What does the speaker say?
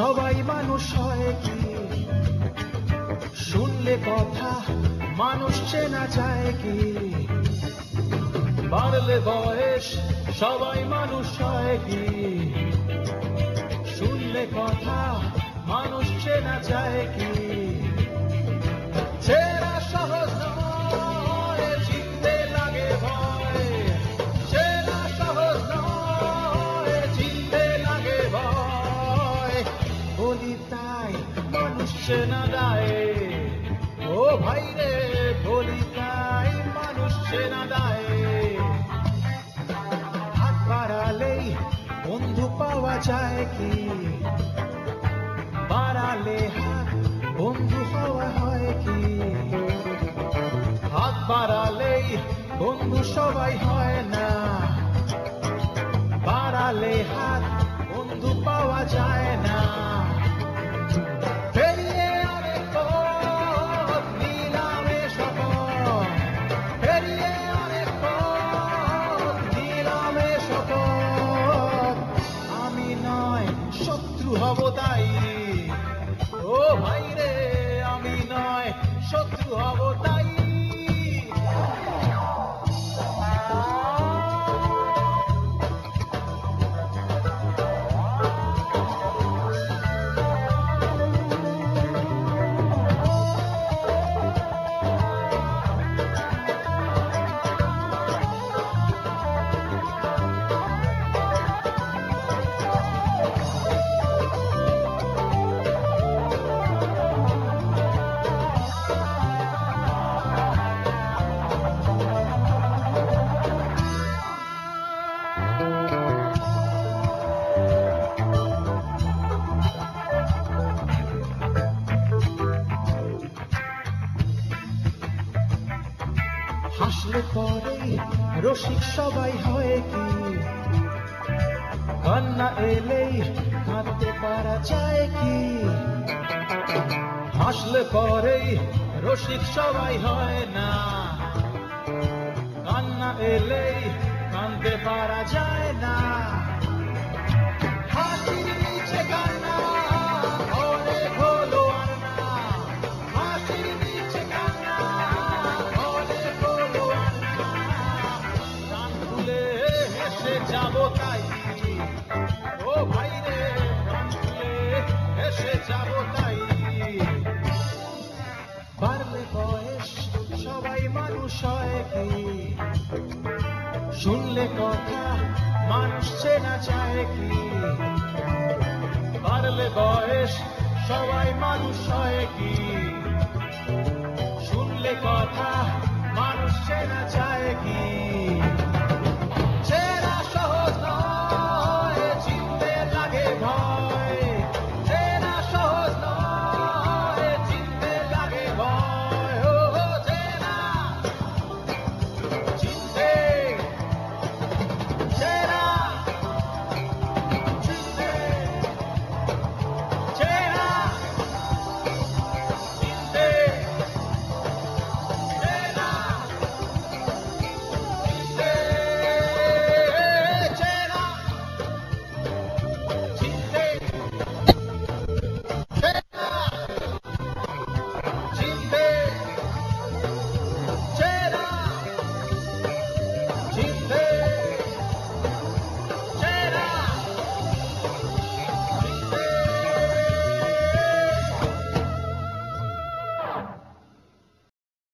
সবাই মানুষ হয় কি? শুনলে কথা মানুষ চেনা যায় কি? বাড়লে বয়স সবাই মানুষ হয় কি? শুনলে কথা মানুষ চেনা যায় কি? চেনা সহজ নয়, চিনতে লাগে ভয়। চেনা সহজ নয়, চিনতে লাগে ভয়। বলি তাই মানুষ চেনা দেয়। ও ভাই রে, বলি তাই মানুষ চেনা দেয়। হাত বাড়ালেই বন্ধু পাওয়া যায় কি? বাড়ালে হাত বন্ধু হওয়া হয় কি? হাত বাড়ালেই বন্ধু সবাই হয় না। বাড়ালে হাত বন্ধু পাওয়া যায় না। পেরিয়ে অনেক পথ নিলামে শপথ। পেরিয়ে অনেক পথ নিলামে শপথ। আমি নয় শত্রু হব তাই। ও ভাই রে, আমি নয় শত্রু হব তাই। হাসলে পরেই রসিক সবাই হয় কি? কান্না এলেই কাঁদতে পারা যায় কি? হাসলে পরেই রসিক সবাই হয় না। কান্না এলেই কাঁদতে পারা যায় না। হাসির নিচে কান্না অনেক হলো আর না। হাসির নিচে কান্না অনেক হলো আর না। প্রাণ খুলে হেসে যাবো তাই। ও ভাই রে, প্রাণ খুলে হেসে যাবো তাই। বাড়লে বয়স সবাই মানুষ হয় কি? শুনলে কথা মানুষ চেনা যায় কি? বাড়লে বয়স সবাই মানুষ হয় কি?